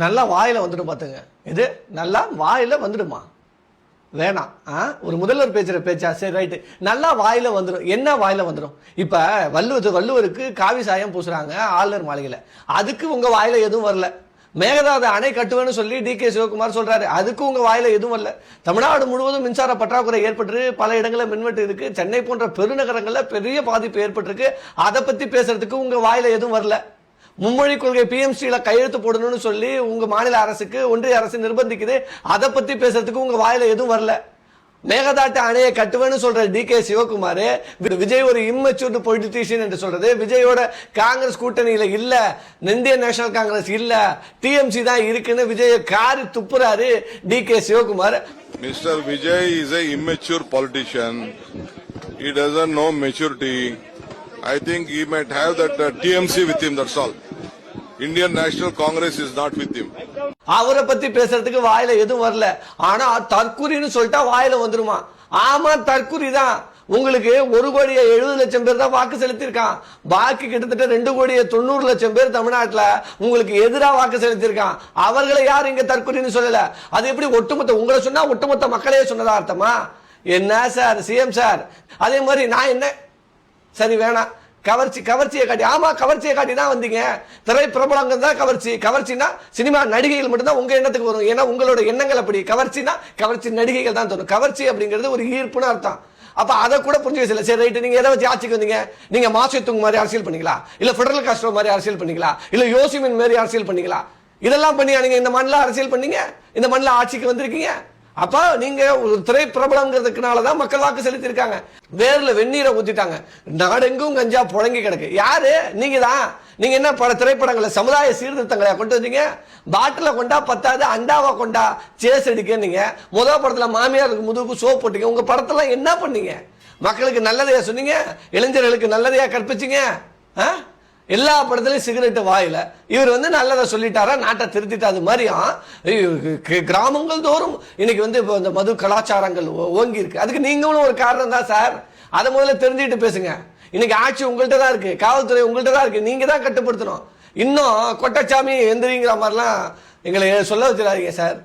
நல்லா வாயில வந்துடும் பாத்துங்க. இது நல்லா வாயில வந்துடுமா? வேணாம். ஒரு முதல்வர் பேசுற பேச்சா? சரி ரைட்டு. நல்லா வாயில வந்துடும். என்ன வாயில வந்துடும்? இப்ப வள்ளுவருக்கு காவி சாயம் பூசுறாங்க ஆளுநர் மாளிகையில. அதுக்கு உங்க வாயில எதுவும் வரல. மேகதாது அணை கட்டுவேன்னு சொல்லி டி.கே. சிவகுமார் சொல்றாரு. அதுக்கு உங்க வாயில எதுவும் வரல. தமிழ்நாடு முழுவதும் மின்சார பற்றாக்குறை ஏற்பட்டு பல இடங்களில் மின்வெட்டு இருக்கு. சென்னை போன்ற பெருநகரங்கள்ல பெரிய பாதிப்பு ஏற்பட்டிருக்கு. அதை பத்தி பேசுறதுக்கு உங்க வாயில எதுவும் வரல. மும்மொழி கொள்கை PMCல கையெழுத்து போடணும்னு சொல்லி உங்க மாநில அரசுக்கு ஒன்றிய அரசு நிர்பந்திக்குது. அதை பத்தி பேசுறதுக்கு உங்க வாயில எதுவும் வரல. மேகதாட்டு அணையை கட்டுவேன்னு சொல்ற டி.கே. சிவகுமார் விஜய் ஒரு இம்மெச்சூர்டு பொலிட்டிஷியன் என்று சொல்றது. விஜயோட காங்கிரஸ் கூட்டணியில இல்ல, இந்திய நேஷனல் காங்கிரஸ் இல்ல, TMC தான் இருக்குன்னு விஜய் காரி துப்புறாரு D K. Shivakumar. Mister Vijay is a immature politician. He doesn't know maturity. I think he might have that TMC with him, that's all. Indian National Congress is not with him. அவரை பத்தி பேசுறதுக்கு வாயில எதுவும் வரல. ஆனா தற்குறின்னு சொல்லிட்டா வாயில வந்துருமா? ஆமா, தற்குறி தான். உங்களுக்கு 1,70,00,000 பேர் தான் வாக்கு செலுத்திருக்கான். பாக்கி கிட்டத்தட்ட 2,90,00,000 பேர் தமிழ்நாட்டுல உங்களுக்கு எதிராக வாக்கு செலுத்திருக்கான். அவர்களை யாரும் இங்க தற்குறின்னு சொல்லல. அது எப்படி ஒட்டுமொத்த உங்களை சொன்னா ஒட்டுமொத்த மக்களே சொன்னதா அர்த்தமா? என்ன சார் CM சார்? அதே மாதிரி நான் என்ன சரி வேணாம். கவர்ச்சியை காட்டி. ஆமா, கவர்ச்சியை காட்டி தான் வந்தீங்க. திரை பிரபலங்கள் தான் கவர்ச்சினா சினிமா நடிகைகள் மட்டும்தான் உங்க எண்ணத்துக்கு வரும். ஏன்னா உங்களோட எண்ணங்கள் அப்படி. கவர்ச்சி நடிகைகள் தான் தோணும். கவர்ச்சி அப்படிங்கிறது ஒரு ஈர்ப்புன்னு அர்த்தம். அப்ப அதை கூட புரிஞ்சு வச்சல. சரி ரைட்டு, நீங்க எதை வச்சு ஆட்சிக்கு வந்தீங்க? நீங்க மாசத்துக்கு மாதிரி அரசியல் பண்ணிங்களா? இல்ல ஃபெடரல் காஸ்ட்ரோ மாதிரி அரசியல் பண்ணிங்களா? இல்ல யோசிமின் மாதிரி அரசியல் பண்ணிங்களா? இதெல்லாம் பண்ணி நீங்க இந்த மண்ணில் அரசியல் பண்ணீங்க, இந்த மண்ணில் ஆட்சிக்கு வந்திருக்கீங்க. அப்ப நீங்க ஒரு திரை பிரபலங்கிறதுக்குனாலதான் மக்கள் வாக்கு செலுத்தி இருக்காங்க. வேர்ல வெந்நீரை ஊத்திட்டாங்க. நாடெங்கும் கஞ்சா புழங்கி கிடக்கு. யாரு? நீங்க தான். நீங்க என்ன பல திரைப்படங்களை சமுதாய சீர்திருத்தங்களை கொண்டு வந்தீங்க. பாட்டில கொண்டா பத்தாது, அண்டாவா கொண்டா சேஸ் அடிக்க. நீங்க முதல் படத்துல மாமியாருக்கு முதுகுக்கு சோப் போட்டீங்க. உங்க படத்துல என்ன பண்ணீங்க? மக்களுக்கு நல்லதையா சொன்னீங்க? இளைஞர்களுக்கு நல்லதையா கற்பிச்சீங்க? எல்லா படத்துலயும் சிகரெட் வாயில. இவர் நல்லதை சொல்லிட்டாரா, நாட்டை திருத்திட்டாது மாதிரியும் கிராமங்கள் தோறும் இன்னைக்கு இந்த மது கலாச்சாரங்கள் ஓங்கி இருக்கு. அதுக்கு நீங்களும் ஒரு காரணம் தான் சார். அதை முதல்ல தெரிஞ்சுட்டு பேசுங்க. இன்னைக்கு ஆட்சி உங்கள்கிட்ட தான் இருக்கு, காவல்துறை உங்கள்கிட்ட தான் இருக்கு. நீங்க தான் கட்டுப்படுத்தணும். இன்னும் கொட்டச்சாமி எந்திரிங்கிற மாதிரிலாம் எங்களை சொல்ல வச்சிடாதீங்க சார்.